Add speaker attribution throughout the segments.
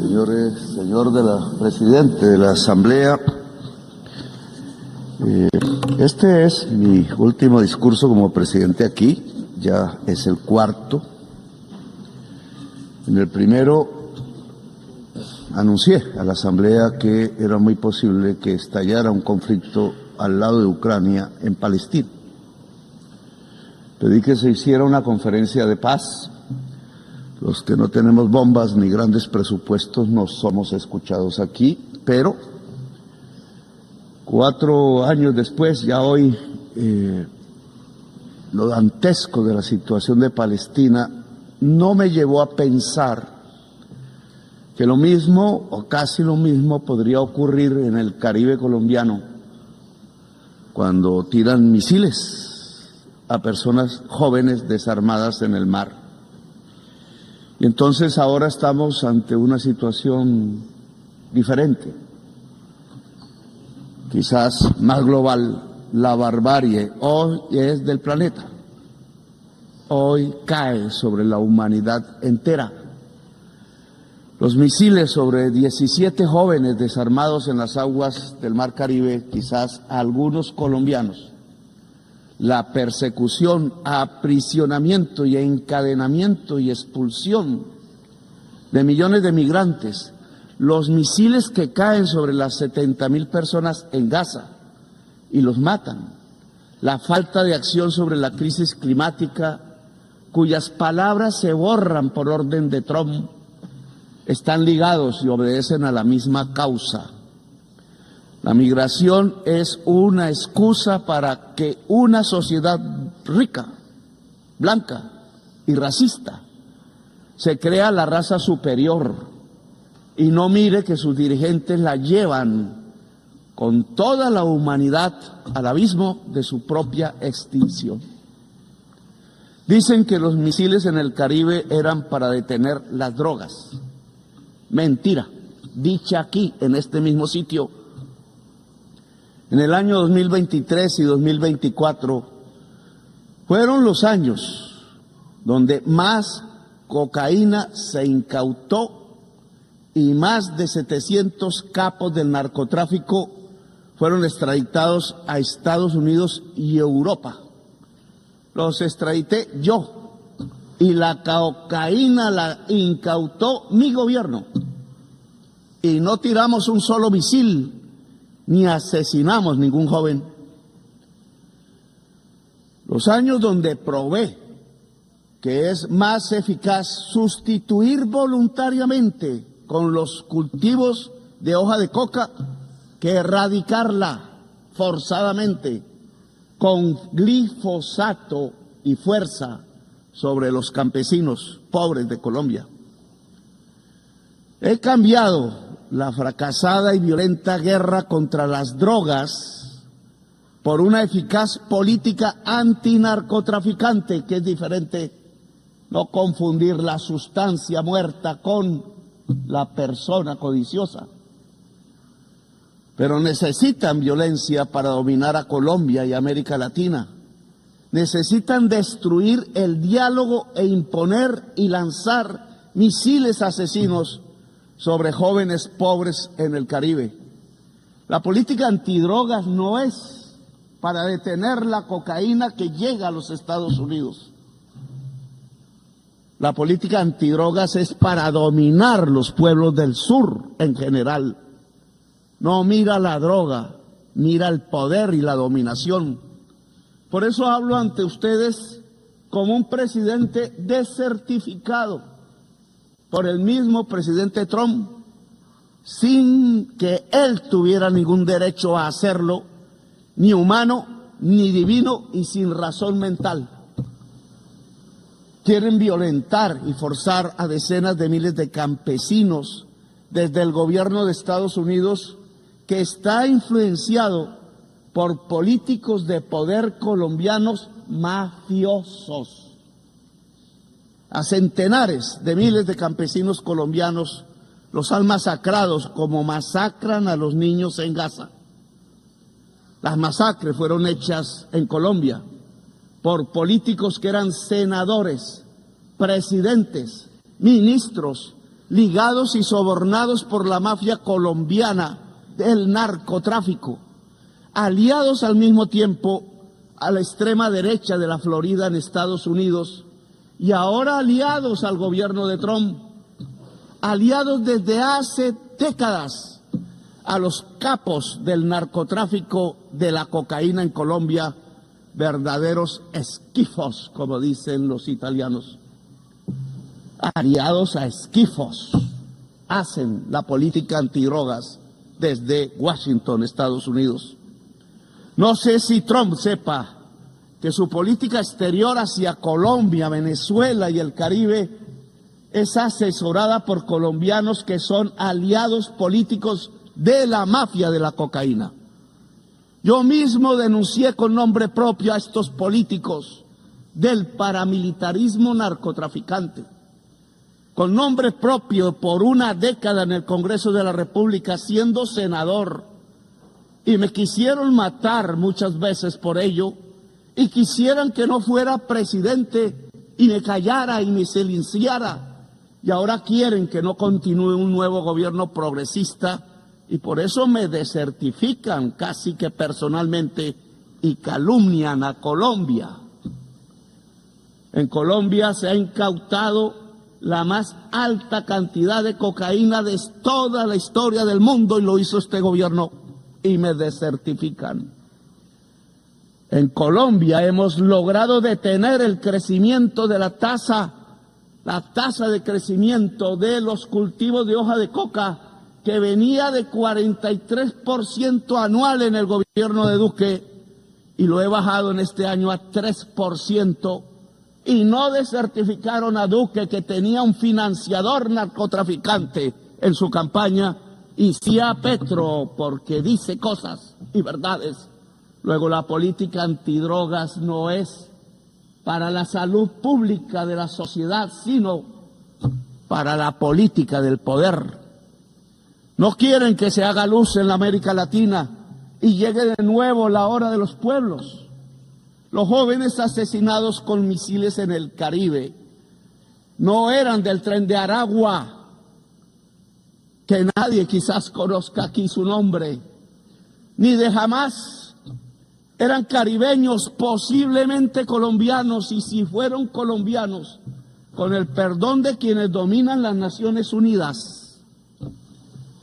Speaker 1: Señor presidente de la Asamblea, este es mi último discurso como presidente aquí, ya es el cuarto. En el primero anuncié a la Asamblea que era muy posible que estallara un conflicto al lado de Ucrania en Palestina. Pedí que se hiciera una conferencia de paz. Los que no tenemos bombas ni grandes presupuestos no somos escuchados aquí, pero 4 años después, ya hoy, lo dantesco de la situación de Palestina no me llevó a pensar que lo mismo o casi lo mismo podría ocurrir en el Caribe colombiano cuando tiran misiles a personas jóvenes desarmadas en el mar. Y entonces ahora estamos ante una situación diferente, quizás más global. La barbarie hoy es del planeta, hoy cae sobre la humanidad entera. Los misiles sobre 17 jóvenes desarmados en las aguas del Mar Caribe, quizás algunos colombianos. La persecución, aprisionamiento y encadenamiento y expulsión de millones de migrantes, los misiles que caen sobre las 70.000 personas en Gaza y los matan, la falta de acción sobre la crisis climática, cuyas palabras se borran por orden de Trump, están ligados y obedecen a la misma causa. La migración es una excusa para que una sociedad rica, blanca y racista se crea la raza superior y no mire que sus dirigentes la llevan con toda la humanidad al abismo de su propia extinción. Dicen que los misiles en el Caribe eran para detener las drogas. Mentira, dicha aquí en este mismo sitio. En el año 2023 y 2024 fueron los años donde más cocaína se incautó y más de 700 capos del narcotráfico fueron extraditados a Estados Unidos y Europa. Los extradité yo y la cocaína la incautó mi gobierno. Y no tiramos un solo misil ni asesinamos ningún joven. Los años donde probé que es más eficaz sustituir voluntariamente con los cultivos de hoja de coca que erradicarla forzadamente con glifosato y fuerza sobre los campesinos pobres de Colombia. He cambiado la fracasada y violenta guerra contra las drogas por una eficaz política antinarcotraficante, que es diferente, no confundir la sustancia muerta con la persona codiciosa. Pero necesitan violencia para dominar a Colombia y América Latina. Necesitan destruir el diálogo e imponer y lanzar misiles asesinos sobre jóvenes pobres en el Caribe. La política antidrogas no es para detener la cocaína que llega a los Estados Unidos. La política antidrogas es para dominar los pueblos del sur en general. No mira la droga, mira el poder y la dominación. Por eso hablo ante ustedes como un presidente desertificado por el mismo presidente Trump, sin que él tuviera ningún derecho a hacerlo, ni humano, ni divino y sin razón mental. Quieren violentar y forzar a decenas de miles de campesinos desde el gobierno de Estados Unidos, que está influenciado por políticos de poder colombianos mafiosos. A centenares de miles de campesinos colombianos los han masacrado como masacran a los niños en Gaza. Las masacres fueron hechas en Colombia por políticos que eran senadores, presidentes, ministros, ligados y sobornados por la mafia colombiana del narcotráfico, aliados al mismo tiempo a la extrema derecha de la Florida en Estados Unidos y ahora aliados al gobierno de Trump, aliados desde hace décadas a los capos del narcotráfico de la cocaína en Colombia, verdaderos esquifos, como dicen los italianos. Aliados a esquifos, hacen la política antidrogas desde Washington, Estados Unidos. No sé si Trump sepa que su política exterior hacia Colombia, Venezuela y el Caribe es asesorada por colombianos que son aliados políticos de la mafia de la cocaína. Yo mismo denuncié con nombre propio a estos políticos del paramilitarismo narcotraficante. Con nombre propio por una década en el Congreso de la República siendo senador, y me quisieron matar muchas veces por ello, y quisieran que no fuera presidente y me callara y me silenciara, y ahora quieren que no continúe un nuevo gobierno progresista, y por eso me desertifican casi que personalmente y calumnian a Colombia. En Colombia se ha incautado la más alta cantidad de cocaína de toda la historia del mundo y lo hizo este gobierno y me desertifican. En Colombia hemos logrado detener el crecimiento de la tasa de crecimiento de los cultivos de hoja de coca que venía de 43% anual en el gobierno de Duque y lo he bajado en este año a 3%. Y no desertificaron a Duque, que tenía un financiador narcotraficante en su campaña, y sí a Petro, porque dice cosas y verdades. Luego, la política antidrogas no es para la salud pública de la sociedad, sino para la política del poder. No quieren que se haga luz en la América Latina y llegue de nuevo la hora de los pueblos. Los jóvenes asesinados con misiles en el Caribe no eran del Tren de Aragua, que nadie quizás conozca aquí su nombre, ni de Hamas. Eran caribeños, posiblemente colombianos, y si fueron colombianos, con el perdón de quienes dominan las Naciones Unidas,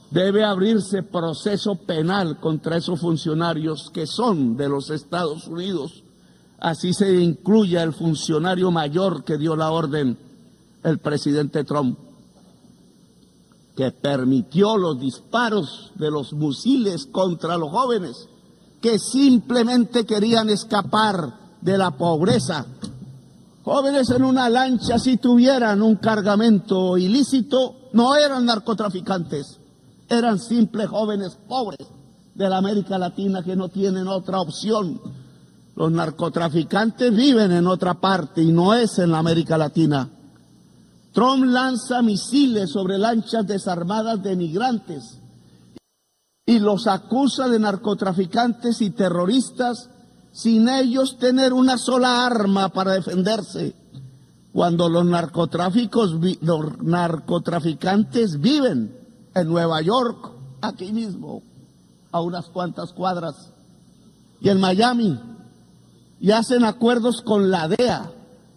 Speaker 1: debe abrirse proceso penal contra esos funcionarios que son de los Estados Unidos. Así se incluye el funcionario mayor que dio la orden, el presidente Trump, que permitió los disparos de los misiles contra los jóvenes que simplemente querían escapar de la pobreza. Jóvenes en una lancha, si tuvieran un cargamento ilícito, no eran narcotraficantes, eran simples jóvenes pobres de la América Latina que no tienen otra opción. Los narcotraficantes viven en otra parte y no es en la América Latina. Trump lanza misiles sobre lanchas desarmadas de migrantes y los acusa de narcotraficantes y terroristas sin ellos tener una sola arma para defenderse, cuando los narcotraficantes viven en Nueva York, aquí mismo, a unas cuantas cuadras, y en Miami, y hacen acuerdos con la DEA,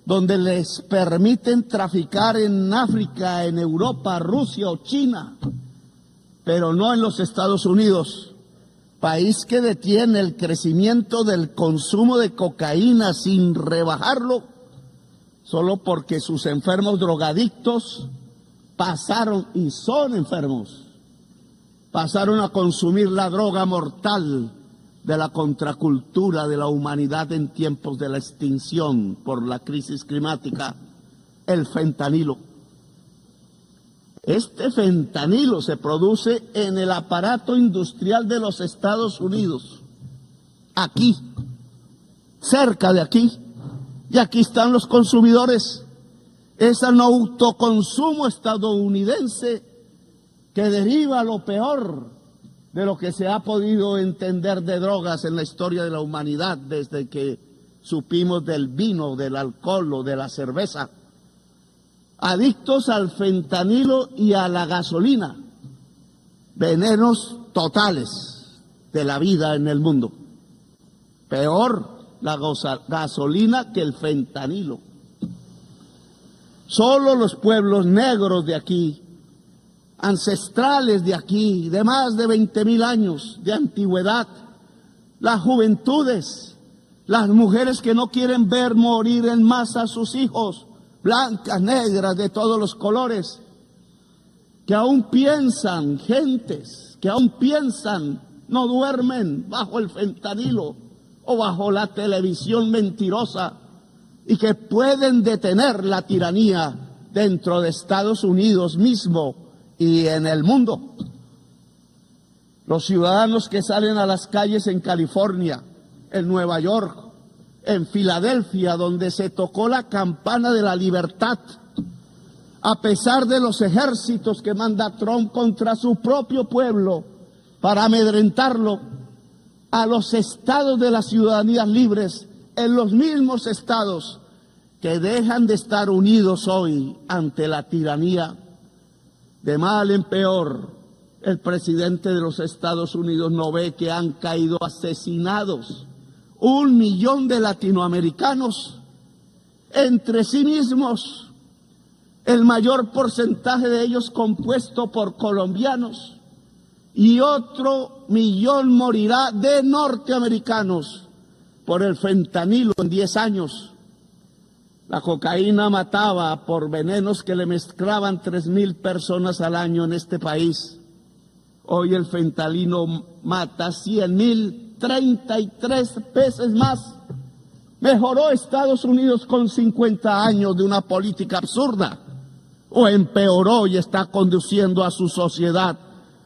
Speaker 1: donde les permiten traficar en África, en Europa, Rusia o China, pero no en los Estados Unidos, país que detiene el crecimiento del consumo de cocaína sin rebajarlo, solo porque sus enfermos drogadictos pasaron, y son enfermos, pasaron a consumir la droga mortal de la contracultura de la humanidad en tiempos de la extinción por la crisis climática, el fentanilo. Este fentanilo se produce en el aparato industrial de los Estados Unidos, aquí, cerca de aquí, y aquí están los consumidores. Es un autoconsumo estadounidense que deriva lo peor de lo que se ha podido entender de drogas en la historia de la humanidad desde que supimos del vino, del alcohol o de la cerveza. adictos al fentanilo y a la gasolina, venenos totales de la vida en el mundo. Peor la gasolina que el fentanilo. Solo los pueblos negros de aquí, ancestrales de aquí, de más de 20.000 años de antigüedad, las juventudes, las mujeres que no quieren ver morir en masa a sus hijos, blancas, negras, de todos los colores, que aún piensan, gentes, que aún piensan, no duermen bajo el fentanilo o bajo la televisión mentirosa, y que pueden detener la tiranía dentro de Estados Unidos mismo y en el mundo. Los ciudadanos que salen a las calles en California, en Nueva York, en Filadelfia, donde se tocó la campana de la libertad, a pesar de los ejércitos que manda Trump contra su propio pueblo para amedrentarlo, a los estados de las ciudadanías libres, en los mismos estados que dejan de estar unidos hoy ante la tiranía. De mal en peor, el presidente de los Estados Unidos no ve que han caído asesinados 1 millón de latinoamericanos entre sí mismos, el mayor porcentaje de ellos compuesto por colombianos, y otro 1 millón morirá de norteamericanos por el fentanilo en 10 años. La cocaína mataba por venenos que le mezclaban 3.000 personas al año en este país. Hoy el fentanilo mata 100.000, 33 veces más. ¿Mejoró Estados Unidos con 50 años de una política absurda? ¿O empeoró y está conduciendo a su sociedad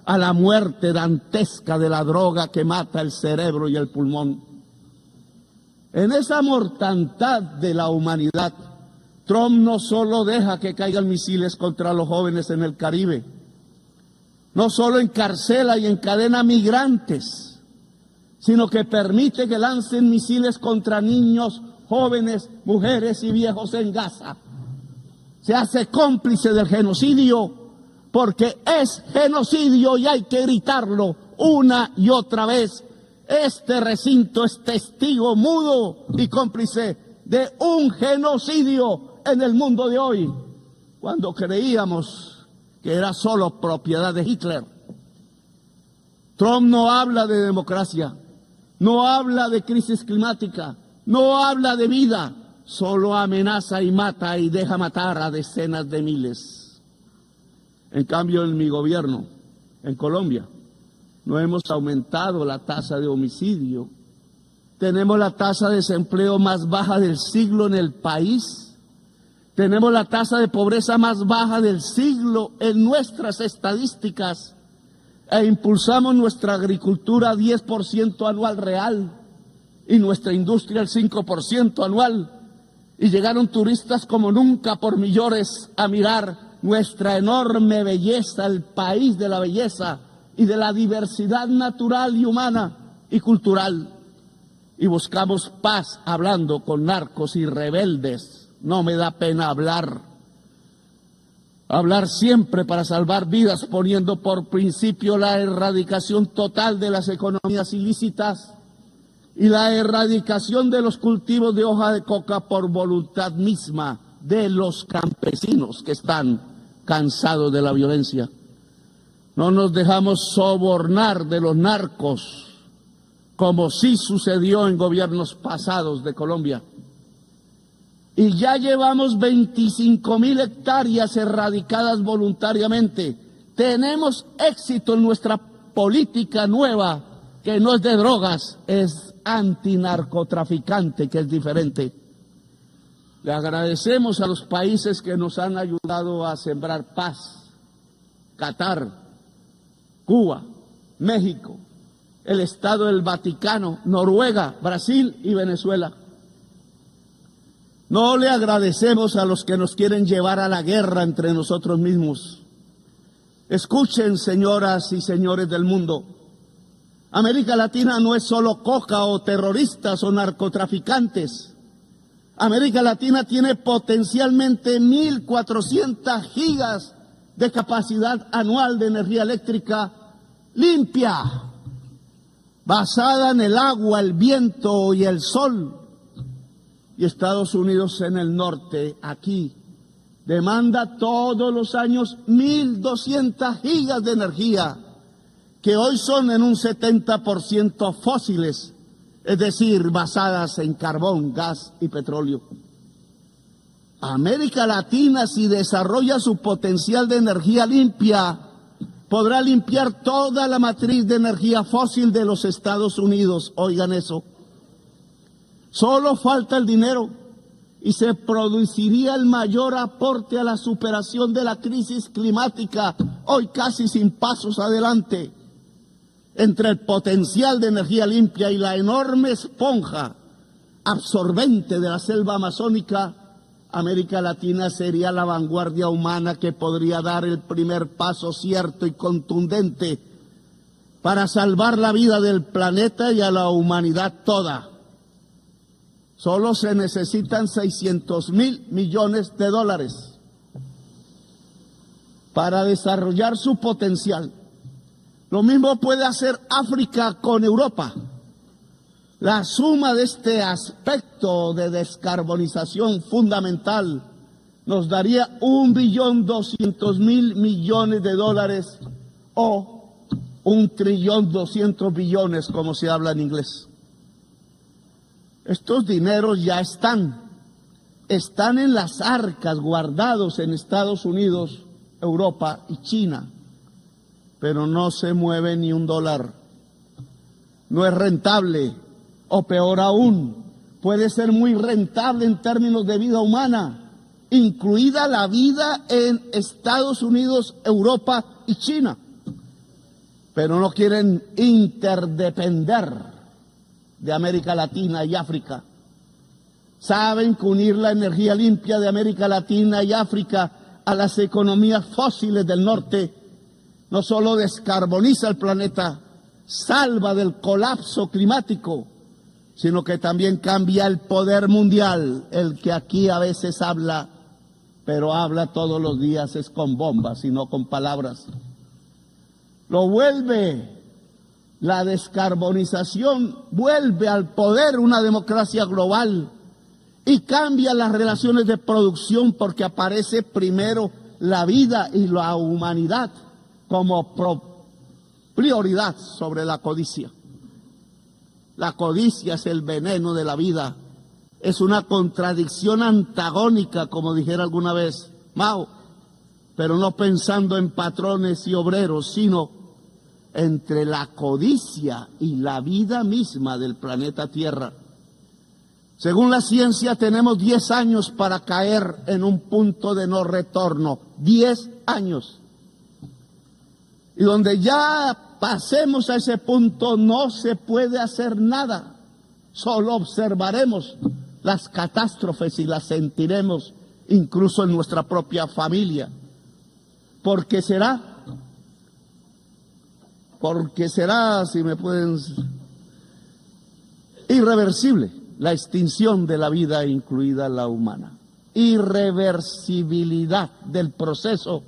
Speaker 1: a la muerte dantesca de la droga que mata el cerebro y el pulmón? En esa mortandad de la humanidad, Trump no solo deja que caigan misiles contra los jóvenes en el Caribe, no solo encarcela y encadena migrantes, sino que permite que lancen misiles contra niños, jóvenes, mujeres y viejos en Gaza. Se hace cómplice del genocidio, porque es genocidio y hay que gritarlo una y otra vez. Este recinto es testigo mudo y cómplice de un genocidio en el mundo de hoy, cuando creíamos que era solo propiedad de Hitler. Trump no habla de democracia, no habla de crisis climática, no habla de vida, solo amenaza y mata y deja matar a decenas de miles. En cambio, en mi gobierno, en Colombia, no hemos aumentado la tasa de homicidio. Tenemos la tasa de desempleo más baja del siglo en el país. Tenemos la tasa de pobreza más baja del siglo en nuestras estadísticas. E impulsamos nuestra agricultura 10% anual real y nuestra industria al 5% anual. Y llegaron turistas como nunca por millones a mirar nuestra enorme belleza, el país de la belleza y de la diversidad natural y humana y cultural. Y buscamos paz hablando con narcos y rebeldes. No me da pena hablar siempre para salvar vidas, poniendo por principio la erradicación total de las economías ilícitas y la erradicación de los cultivos de hoja de coca por voluntad misma de los campesinos que están cansados de la violencia. No nos dejamos sobornar de los narcos, como sí sucedió en gobiernos pasados de Colombia. Y ya llevamos 25.000 hectáreas erradicadas voluntariamente. Tenemos éxito en nuestra política nueva, que no es de drogas, es antinarcotraficante, que es diferente. Le agradecemos a los países que nos han ayudado a sembrar paz: Qatar, Cuba, México, el Estado del Vaticano, Noruega, Brasil y Venezuela. No le agradecemos a los que nos quieren llevar a la guerra entre nosotros mismos. Escuchen, señoras y señores del mundo, América Latina no es solo coca o terroristas o narcotraficantes. América Latina tiene potencialmente 1.400 gigas de capacidad anual de energía eléctrica limpia, basada en el agua, el viento y el sol. Y Estados Unidos en el norte, aquí, demanda todos los años 1.200 gigas de energía, que hoy son en un 70% fósiles, es decir, basadas en carbón, gas y petróleo. América Latina, si desarrolla su potencial de energía limpia, podrá limpiar toda la matriz de energía fósil de los Estados Unidos. Oigan eso. Solo falta el dinero y se produciría el mayor aporte a la superación de la crisis climática, hoy casi sin pasos adelante. Entre el potencial de energía limpia y la enorme esponja absorbente de la selva amazónica, América Latina sería la vanguardia humana que podría dar el primer paso cierto y contundente para salvar la vida del planeta y a la humanidad toda. Solo se necesitan 600.000 millones de dólares para desarrollar su potencial. Lo mismo puede hacer África con Europa. La suma de este aspecto de descarbonización fundamental nos daría 1.200.000 millones de dólares o 1.200 billones, como se habla en inglés. Estos dineros ya están en las arcas guardados en Estados Unidos, Europa y China, pero no se mueve ni un dólar. No es rentable, o peor aún, puede ser muy rentable en términos de vida humana, incluida la vida en Estados Unidos, Europa y China, pero no quieren interdepender de América Latina y África. Saben que unir la energía limpia de América Latina y África a las economías fósiles del norte no solo descarboniza el planeta, salva del colapso climático, sino que también cambia el poder mundial, el que aquí a veces habla, pero habla todos los días es con bombas y no con palabras. Lo vuelve. La descarbonización vuelve al poder una democracia global y cambia las relaciones de producción porque aparece primero la vida y la humanidad como prioridad sobre la codicia. La codicia es el veneno de la vida, es una contradicción antagónica, como dijera alguna vez Mao, pero no pensando en patrones y obreros, sino entre la codicia y la vida misma del planeta Tierra. Según la ciencia, tenemos 10 años para caer en un punto de no retorno. 10 años. Y donde ya pasemos a ese punto no se puede hacer nada. Solo observaremos las catástrofes y las sentiremos incluso en nuestra propia familia. Porque será, si me pueden, irreversible la extinción de la vida, incluida la humana. Irreversibilidad del proceso.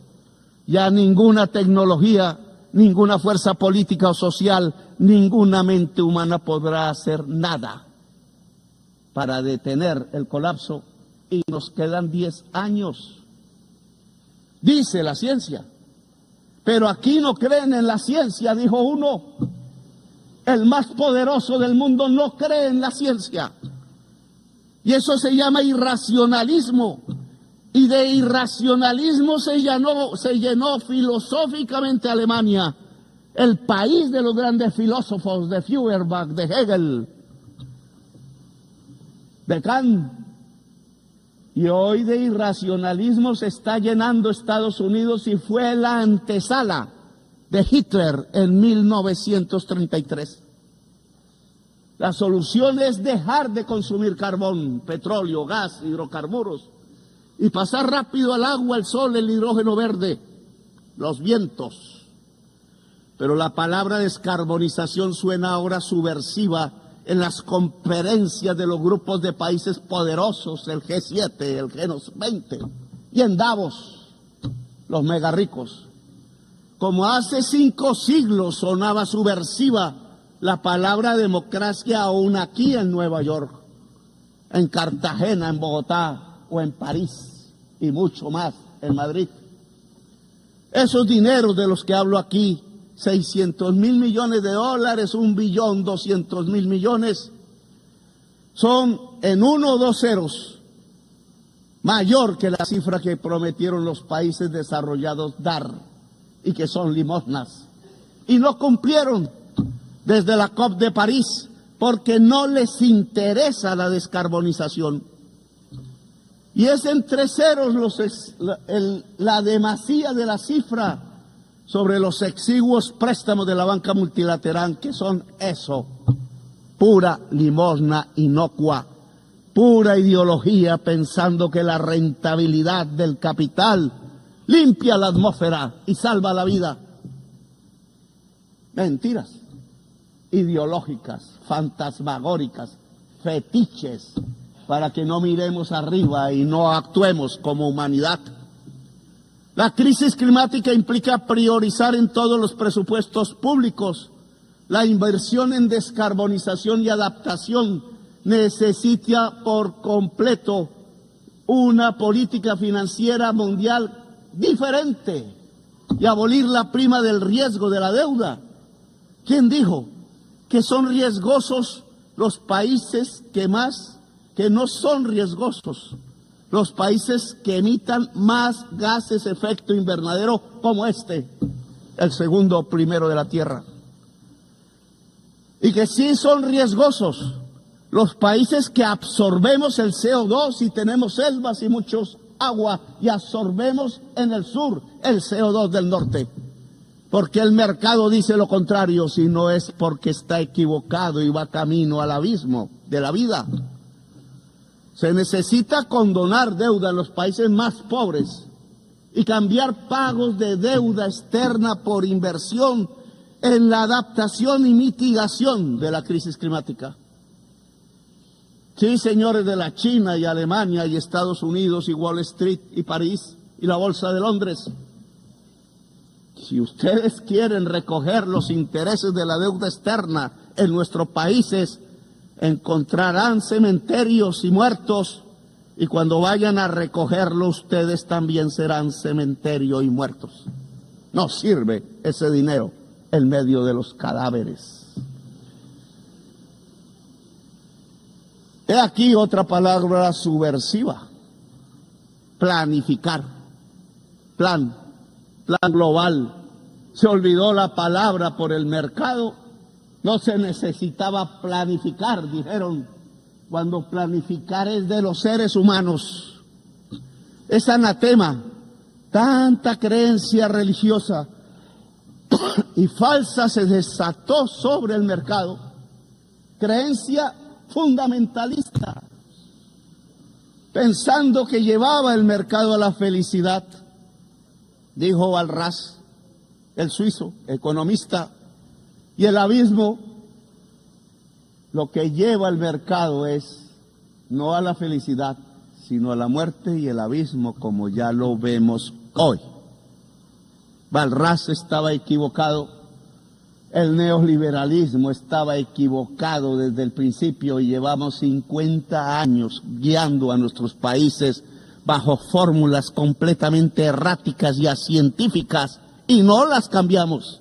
Speaker 1: Ya ninguna tecnología, ninguna fuerza política o social, ninguna mente humana podrá hacer nada para detener el colapso y nos quedan 10 años. Dice la ciencia. Pero aquí no creen en la ciencia, dijo uno. El más poderoso del mundo no cree en la ciencia. Y eso se llama irracionalismo. Y de irracionalismo se llenó filosóficamente Alemania, el país de los grandes filósofos, de Feuerbach, de Hegel, de Kant. Y hoy de irracionalismo se está llenando Estados Unidos y fue la antesala de Hitler en 1933. La solución es dejar de consumir carbón, petróleo, gas, hidrocarburos y pasar rápido al agua, el sol, el hidrógeno verde, los vientos. Pero la palabra descarbonización suena ahora subversiva en las conferencias de los grupos de países poderosos, el G7, el G20, y en Davos, los mega ricos. Como hace 5 siglos sonaba subversiva la palabra democracia aún aquí en Nueva York, en Cartagena, en Bogotá o en París y mucho más en Madrid. Esos dineros de los que hablo aquí, 600 mil millones de dólares, 1.200.000 millones, son en 1 o 2 ceros mayor que la cifra que prometieron los países desarrollados dar y que son limosnas. Y no cumplieron desde la COP de París porque no les interesa la descarbonización. Y es entre ceros la demasía de la cifra sobre los exiguos préstamos de la banca multilateral, que son eso, pura limosna inocua, pura ideología pensando que la rentabilidad del capital limpia la atmósfera y salva la vida. Mentiras ideológicas, fantasmagóricas, fetiches, para que no miremos arriba y no actuemos como humanidad. La crisis climática implica priorizar en todos los presupuestos públicos la inversión en descarbonización y adaptación. Necesita por completo una política financiera mundial diferente y abolir la prima del riesgo de la deuda. ¿Quién dijo que son riesgosos los países que no son riesgosos? Los países que emitan más gases de efecto invernadero como el segundo primero de la Tierra. Y que sí son riesgosos los países que absorbemos el CO2 y tenemos selvas y muchos agua y absorbemos en el sur el CO2 del norte. Porque el mercado dice lo contrario, si no es porque está equivocado y va camino al abismo de la vida. Se necesita condonar deuda en los países más pobres y cambiar pagos de deuda externa por inversión en la adaptación y mitigación de la crisis climática. Sí, señores de la China y Alemania y Estados Unidos y Wall Street y París y la Bolsa de Londres, si ustedes quieren recoger los intereses de la deuda externa en nuestros países, encontrarán cementerios y muertos, y cuando vayan a recogerlo ustedes también serán cementerio y muertos. No sirve ese dinero en medio de los cadáveres. He aquí otra palabra subversiva: planificar, plan global. Se olvidó la palabra por el mercado. No se necesitaba planificar, dijeron, cuando planificar es de los seres humanos. Es anatema, tanta creencia religiosa y falsa se desató sobre el mercado. Creencia fundamentalista, pensando que llevaba el mercado a la felicidad. Dijo Walras, el suizo, economista, y el abismo, lo que lleva el mercado es no a la felicidad, sino a la muerte y el abismo, como ya lo vemos hoy. Walras estaba equivocado, el neoliberalismo estaba equivocado desde el principio y llevamos 50 años guiando a nuestros países bajo fórmulas completamente erráticas y acientíficas y no las cambiamos.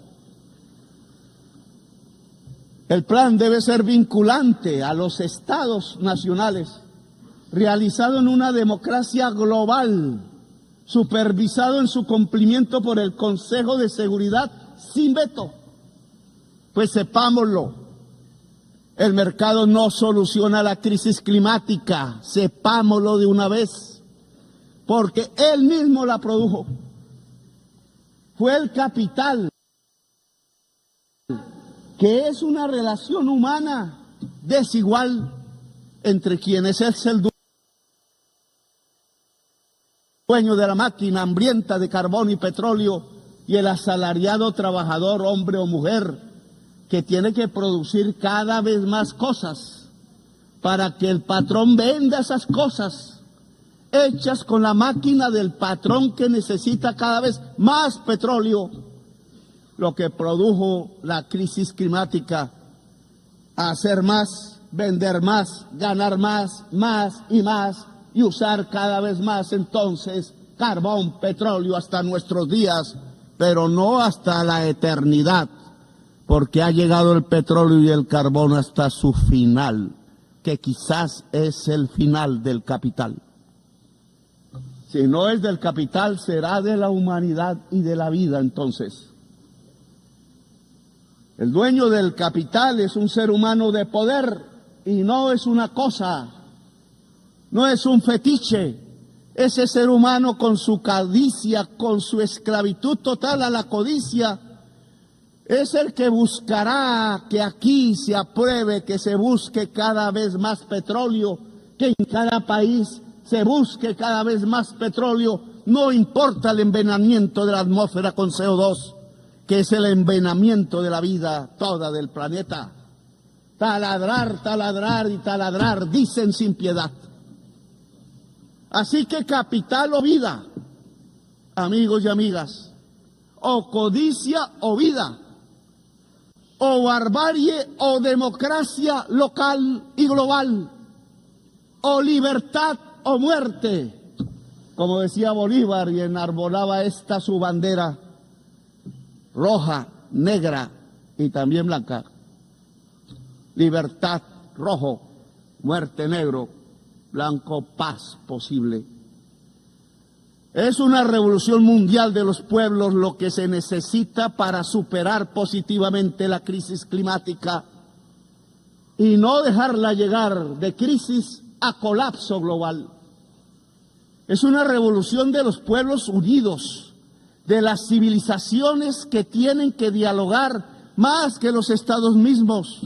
Speaker 1: El plan debe ser vinculante a los estados nacionales, realizado en una democracia global, supervisado en su cumplimiento por el Consejo de Seguridad sin veto. Pues sepámoslo, el mercado no soluciona la crisis climática, sepámoslo de una vez, porque él mismo la produjo. Fue el capital, que es una relación humana desigual entre quienes es el dueño de la máquina hambrienta de carbón y petróleo y el asalariado trabajador, hombre o mujer, que tiene que producir cada vez más cosas para que el patrón venda esas cosas hechas con la máquina del patrón que necesita cada vez más petróleo, lo que produjo la crisis climática, hacer más, vender más, ganar más, más y usar cada vez más entonces carbón, petróleo hasta nuestros días, pero no hasta la eternidad, porque ha llegado el petróleo y el carbón hasta su final, que quizás es el final del capital. Si no es del capital, será de la humanidad y de la vida entonces. El dueño del capital es un ser humano de poder y no es una cosa, no es un fetiche. Ese ser humano con su codicia, con su esclavitud total a la codicia, es el que buscará que aquí se apruebe, que se busque cada vez más petróleo, que en cada país se busque cada vez más petróleo, no importa el envenenamiento de la atmósfera con CO2, que es el envenenamiento de la vida toda del planeta. Taladrar, taladrar y taladrar, dicen sin piedad. Así que capital o vida, amigos y amigas, o codicia o vida, o barbarie o democracia local y global, o libertad o muerte, como decía Bolívar y enarbolaba esta su bandera roja, negra y también blanca. Libertad rojo, muerte negro, blanco paz posible. Es una revolución mundial de los pueblos lo que se necesita para superar positivamente la crisis climática y no dejarla llegar de crisis a colapso global. Es una revolución de los pueblos unidos, de las civilizaciones que tienen que dialogar más que los estados mismos.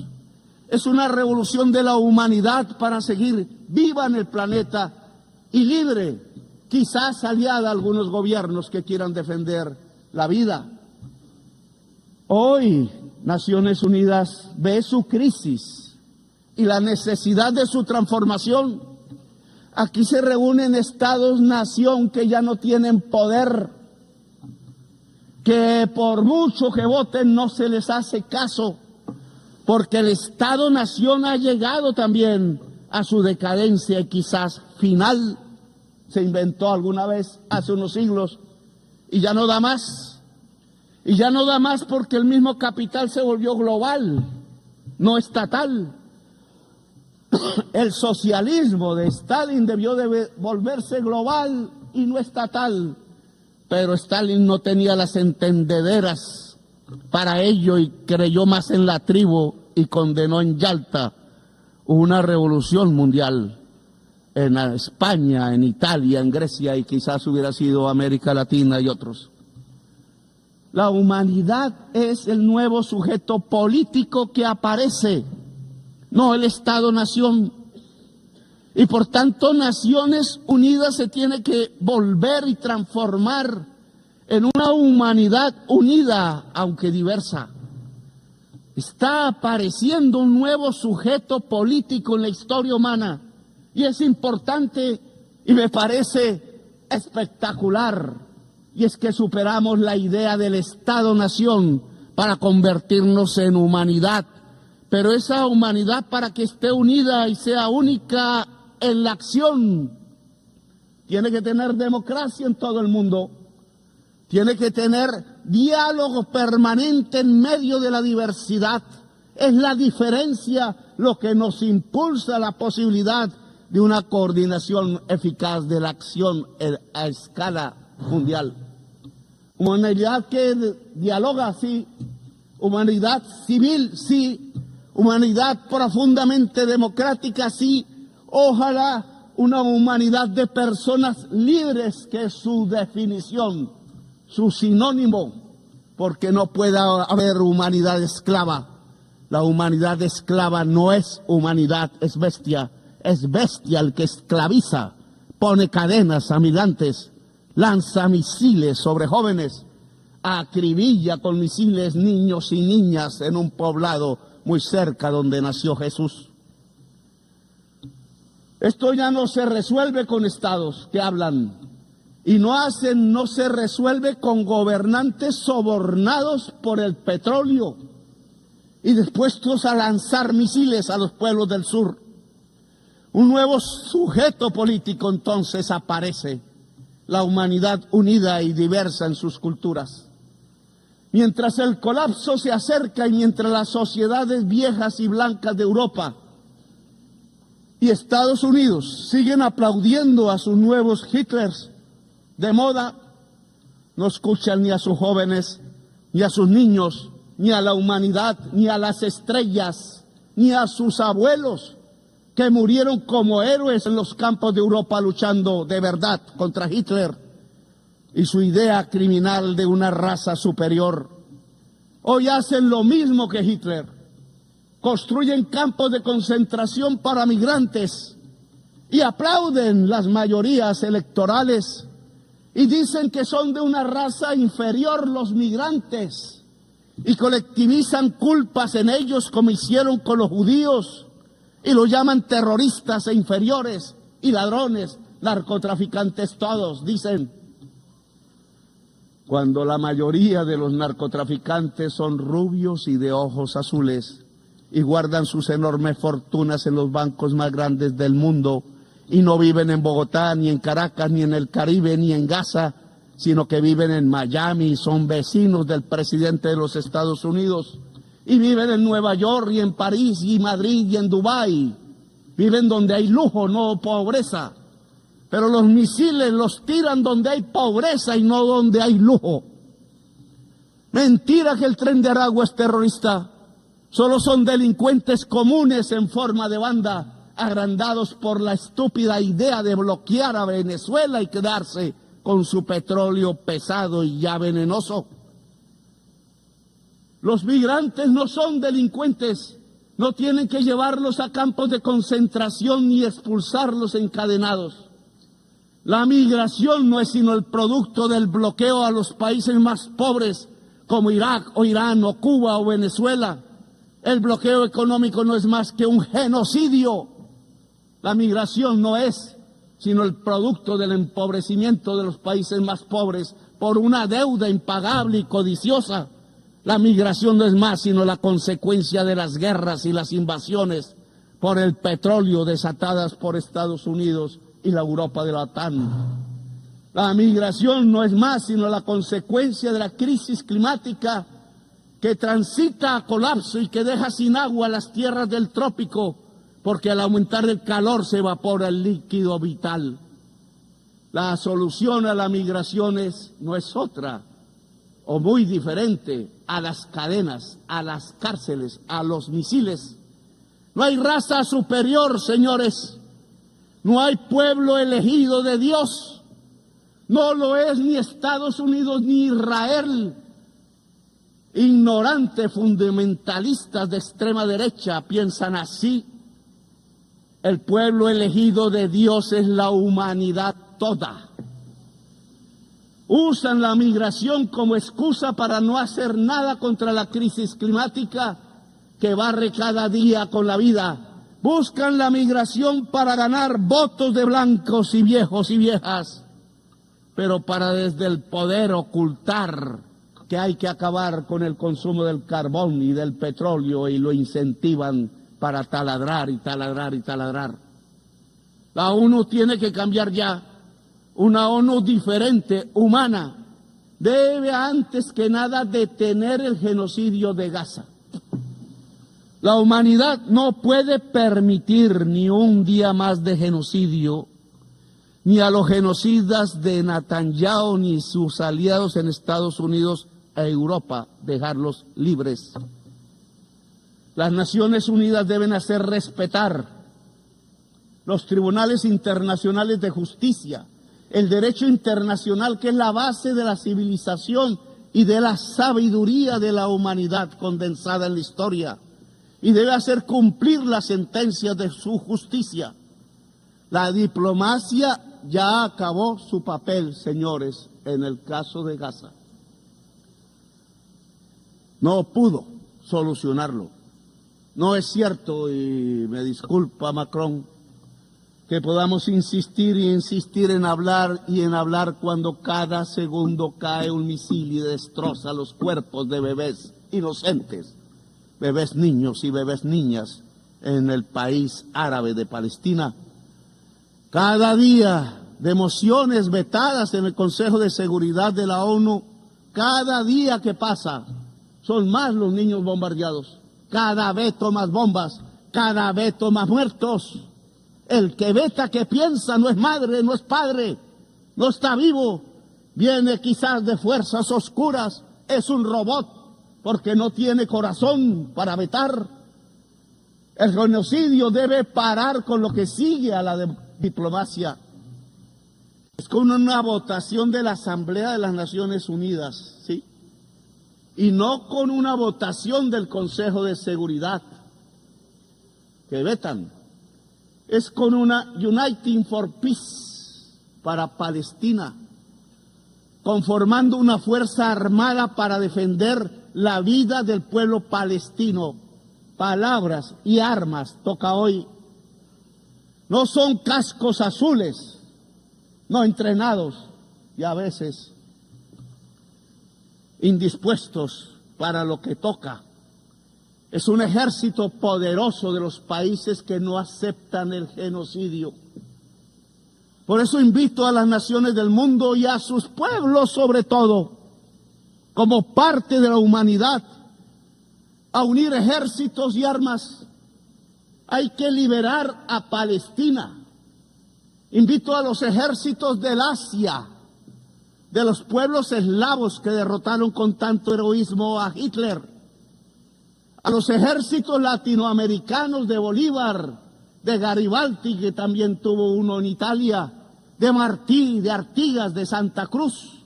Speaker 1: Es una revolución de la humanidad para seguir viva en el planeta y libre, quizás aliada a algunos gobiernos que quieran defender la vida. Hoy Naciones Unidas ve su crisis y la necesidad de su transformación. Aquí se reúnen estados-nación que ya no tienen poder, que por mucho que voten no se les hace caso, porque el Estado-nación ha llegado también a su decadencia y quizás final. Se inventó alguna vez hace unos siglos y ya no da más. Y ya no da más porque el mismo capital se volvió global, no estatal. El socialismo de Stalin debió de volverse global y no estatal, pero Stalin no tenía las entendederas para ello y creyó más en la tribu y condenó en Yalta una revolución mundial en España, en Italia, en Grecia y quizás hubiera sido América Latina y otros. La humanidad es el nuevo sujeto político que aparece, no el Estado-nación. Y por tanto, Naciones Unidas se tiene que volver y transformar en una humanidad unida, aunque diversa. Está apareciendo un nuevo sujeto político en la historia humana y es importante y me parece espectacular. Y es que superamos la idea del Estado-nación para convertirnos en humanidad. Pero esa humanidad, para que esté unida y sea única en la acción, tiene que tener democracia en todo el mundo. Tiene que tener diálogo permanente en medio de la diversidad. Es la diferencia lo que nos impulsa la posibilidad de una coordinación eficaz de la acción a escala mundial. Humanidad que dialoga, sí. Humanidad civil, sí. Humanidad profundamente democrática, sí. Ojalá una humanidad de personas libres, que es su definición, su sinónimo, porque no puede haber humanidad esclava. La humanidad esclava no es humanidad, es bestia el que esclaviza, pone cadenas a migrantes, lanza misiles sobre jóvenes, acribilla con misiles niños y niñas en un poblado muy cerca donde nació Jesús. Esto ya no se resuelve con estados que hablan y no se resuelve con gobernantes sobornados por el petróleo y dispuestos a lanzar misiles a los pueblos del sur. Un nuevo sujeto político entonces aparece, la humanidad unida y diversa en sus culturas. Mientras el colapso se acerca y mientras las sociedades viejas y blancas de Europa y Estados Unidos siguen aplaudiendo a sus nuevos Hitlers de moda, no escuchan ni a sus jóvenes, ni a sus niños, ni a la humanidad, ni a las estrellas, ni a sus abuelos que murieron como héroes en los campos de Europa luchando de verdad contra Hitler y su idea criminal de una raza superior. Hoy hacen lo mismo que Hitler. Construyen campos de concentración para migrantes y aplauden las mayorías electorales y dicen que son de una raza inferior los migrantes y colectivizan culpas en ellos como hicieron con los judíos y los llaman terroristas e inferiores y ladrones, narcotraficantes todos, dicen. Cuando la mayoría de los narcotraficantes son rubios y de ojos azules y guardan sus enormes fortunas en los bancos más grandes del mundo y no viven en Bogotá, ni en Caracas, ni en el Caribe, ni en Gaza, sino que viven en Miami, son vecinos del presidente de los Estados Unidos y viven en Nueva York y en París y Madrid y en Dubái. Viven donde hay lujo, no pobreza. Pero los misiles los tiran donde hay pobreza y no donde hay lujo. Mentira que el Tren de Aragua es terrorista. Solo son delincuentes comunes en forma de banda, agrandados por la estúpida idea de bloquear a Venezuela y quedarse con su petróleo pesado y ya venenoso. Los migrantes no son delincuentes, no tienen que llevarlos a campos de concentración ni expulsarlos encadenados. La migración no es sino el producto del bloqueo a los países más pobres como Irak o Irán o Cuba o Venezuela. El bloqueo económico no es más que un genocidio. La migración no es sino el producto del empobrecimiento de los países más pobres por una deuda impagable y codiciosa. La migración no es más sino la consecuencia de las guerras y las invasiones por el petróleo desatadas por Estados Unidos y la Europa de la OTAN. La migración no es más sino la consecuencia de la crisis climática que transita a colapso y que deja sin agua las tierras del trópico, porque al aumentar el calor se evapora el líquido vital. La solución a la migración no es otra, o muy diferente, a las cadenas, a las cárceles, a los misiles. No hay raza superior, señores. No hay pueblo elegido de Dios. No lo es ni Estados Unidos ni Israel. Ignorantes fundamentalistas de extrema derecha piensan así. El pueblo elegido de Dios es la humanidad toda. Usan la migración como excusa para no hacer nada contra la crisis climática que barre cada día con la vida. Buscan la migración para ganar votos de blancos y viejos y viejas, pero para desde el poder ocultar que hay que acabar con el consumo del carbón y del petróleo y lo incentivan para taladrar y taladrar y taladrar. La ONU tiene que cambiar ya. Una ONU diferente, humana, debe antes que nada detener el genocidio de Gaza. La humanidad no puede permitir ni un día más de genocidio, ni a los genocidas de Netanyahu ni sus aliados en Estados Unidos e Europa, dejarlos libres. Las Naciones Unidas deben hacer respetar los tribunales internacionales de justicia, el derecho internacional que es la base de la civilización y de la sabiduría de la humanidad condensada en la historia, y debe hacer cumplir las sentencias de su justicia. La diplomacia ya acabó su papel, señores, en el caso de Gaza. no pudo solucionarlo. No es cierto, y me disculpa Macron, que podamos insistir y insistir en hablar y en hablar cuando cada segundo cae un misil y destroza los cuerpos de bebés inocentes, bebés niños y bebés niñas en el país árabe de Palestina. Cada día de mociones vetadas en el Consejo de Seguridad de la ONU, cada día que pasa son más los niños bombardeados, cada veto más bombas, cada veto más muertos. El que veta, que piensa, no es madre, no es padre, no está vivo, viene quizás de fuerzas oscuras, es un robot, porque no tiene corazón para vetar. El genocidio debe parar con lo que sigue a la diplomacia. Es con una votación de la Asamblea de las Naciones Unidas, ¿sí? Y no con una votación del Consejo de Seguridad, que vetan. Es con una Uniting for Peace para Palestina, conformando una fuerza armada para defender la vida del pueblo palestino. Palabras y armas toca hoy. No son cascos azules, no entrenados y a veces indispuestos para lo que toca. Es un ejército poderoso de los países que no aceptan el genocidio. Por eso invito a las naciones del mundo y a sus pueblos sobre todo, como parte de la humanidad, a unir ejércitos y armas. Hay que liberar a Palestina. Invito a los ejércitos del Asia, de los pueblos eslavos que derrotaron con tanto heroísmo a Hitler, a los ejércitos latinoamericanos de Bolívar, de Garibaldi, que también tuvo uno en Italia, de Martí, de Artigas, de Santa Cruz.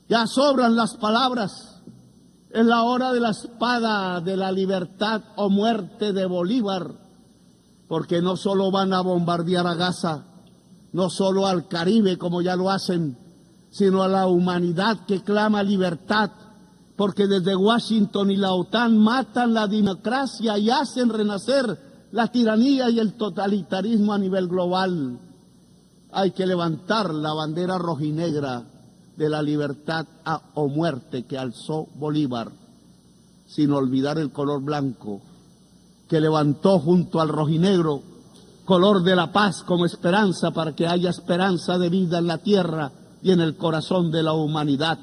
Speaker 1: Ya sobran las palabras. Es la hora de la espada, de la libertad o muerte de Bolívar, porque no solo van a bombardear a Gaza, no solo al Caribe como ya lo hacen, sino a la humanidad que clama libertad, porque desde Washington y la OTAN matan la democracia y hacen renacer la tiranía y el totalitarismo a nivel global. Hay que levantar la bandera rojinegra de la libertad o muerte que alzó Bolívar, sin olvidar el color blanco que levantó junto al rojinegro, color de la paz como esperanza para que haya esperanza de vida en la tierra y en el corazón de la humanidad.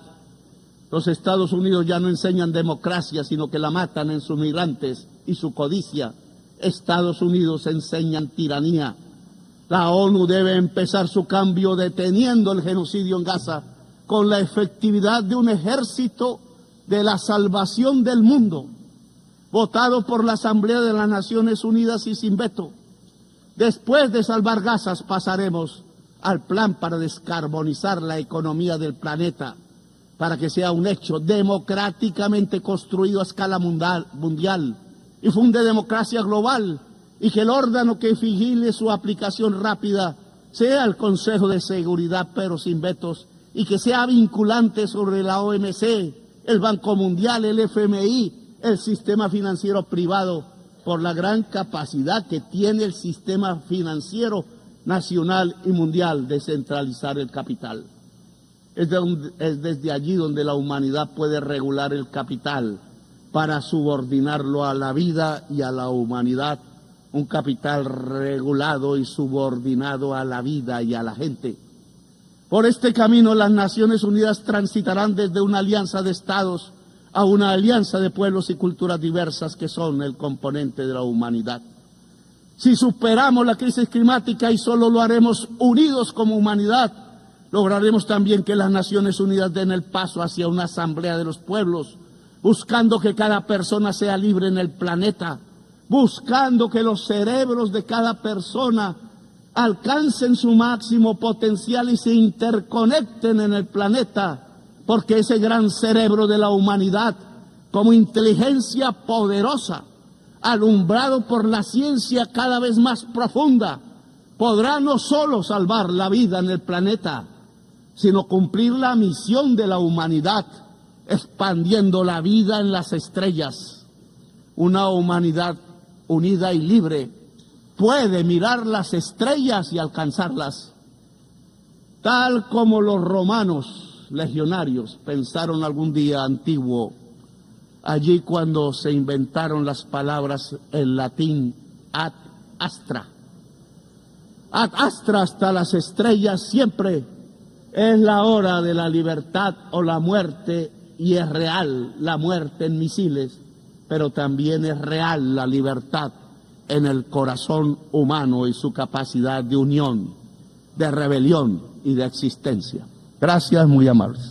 Speaker 1: Los Estados Unidos ya no enseñan democracia, sino que la matan en sus migrantes y su codicia. Estados Unidos enseñan tiranía. La ONU debe empezar su cambio deteniendo el genocidio en Gaza con la efectividad de un ejército de la salvación del mundo, votado por la Asamblea de las Naciones Unidas y sin veto. Después de salvar Gaza pasaremos al plan para descarbonizar la economía del planeta, para que sea un hecho democráticamente construido a escala mundial y funde democracia global, y que el órgano que vigile su aplicación rápida sea el Consejo de Seguridad, pero sin vetos, y que sea vinculante sobre la OMC, el Banco Mundial, el FMI, el sistema financiero privado, por la gran capacidad que tiene el sistema financiero nacional y mundial de centralizar el capital. Es desde allí donde la humanidad puede regular el capital para subordinarlo a la vida y a la humanidad, un capital regulado y subordinado a la vida y a la gente. Por este camino las Naciones Unidas transitarán desde una alianza de estados a una alianza de pueblos y culturas diversas que son el componente de la humanidad. Si superamos la crisis climática, y solo lo haremos unidos como humanidad, lograremos también que las Naciones Unidas den el paso hacia una asamblea de los pueblos, buscando que cada persona sea libre en el planeta, buscando que los cerebros de cada persona alcancen su máximo potencial y se interconecten en el planeta, porque ese gran cerebro de la humanidad, como inteligencia poderosa, alumbrado por la ciencia cada vez más profunda, podrá no solo salvar la vida en el planeta, sino cumplir la misión de la humanidad expandiendo la vida en las estrellas. Una humanidad unida y libre puede mirar las estrellas y alcanzarlas, tal como los romanos legionarios pensaron algún día antiguo, allí cuando se inventaron las palabras en latín ad astra. Ad astra, hasta las estrellas, siempre es la hora de la libertad o la muerte, y es real la muerte en misiles, pero también es real la libertad en el corazón humano y su capacidad de unión, de rebelión y de existencia. Gracias, muy amables.